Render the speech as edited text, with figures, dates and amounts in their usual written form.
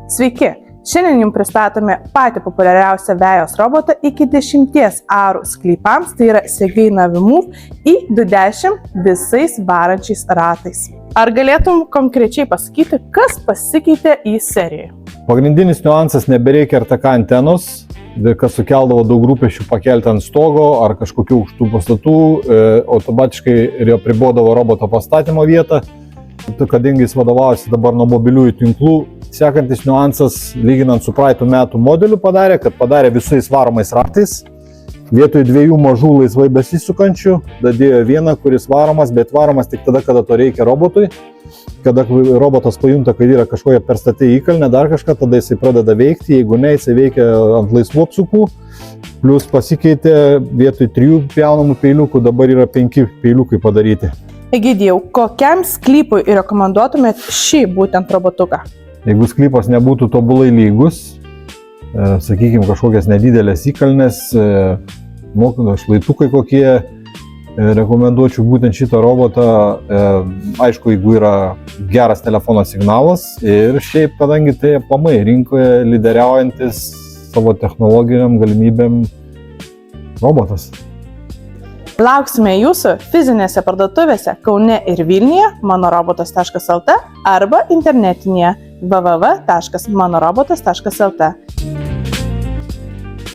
Sveiki! Šiandien jums pristatome patį populiariausią vejos robotą iki 10 arų sklypams, tai yra Segai Navimove i20 visais varančiais ratais. Ar galėtum konkrečiai pasakyti, kas pasikeitė į seriją? Pagrindinis niuansas, nebereikia RTK antenos, kas sukeldavo daug rūpesčių pakelti ant stogo ar kažkokių aukštų pastatų, automatiškai apribodavo roboto pastatymo vietą, kadangi jis vadovavosi dabar nuo mobiliųjų tinklų. Sekantis niuansas, lyginant su praeitų metų modeliu, padarė visais varomais ratais. Vietoj dviejų mažų laisvai besisukančių, dadėjo vieną, kuris varomas, bet varomas tik tada, kada to reikia robotui. Kada robotas pajunta, kad yra kažkokia perstatė įkalnė, dar kažką, tada jisai pradeda veikti. Jeigu ne, jisai veikia ant laisvų apsukų. Plus pasikeitė vietoj 3 pjaunamų peiliukų, dabar yra 5 peiliukai padaryti. Egidijau, kokiam sklypui rekomenduotumėt šį būtent robotuką? Jeigu sklypas nebūtų tobulai lygus, sakykime, kažkokias nedidelės įkalnės, šlaitukai kokie, rekomenduočiau būtent šitą robotą, aišku, jeigu yra geras telefono signalas ir šiaip, kadangi tai aplamai rinkoje lyderiaujantis savo technologiniam galimybėm robotas. Lauksime jūsų fizinėse parduotuvėse Kaune ir Vilniuje manorobotas.lt arba internetinėje www.manorobotas.lt.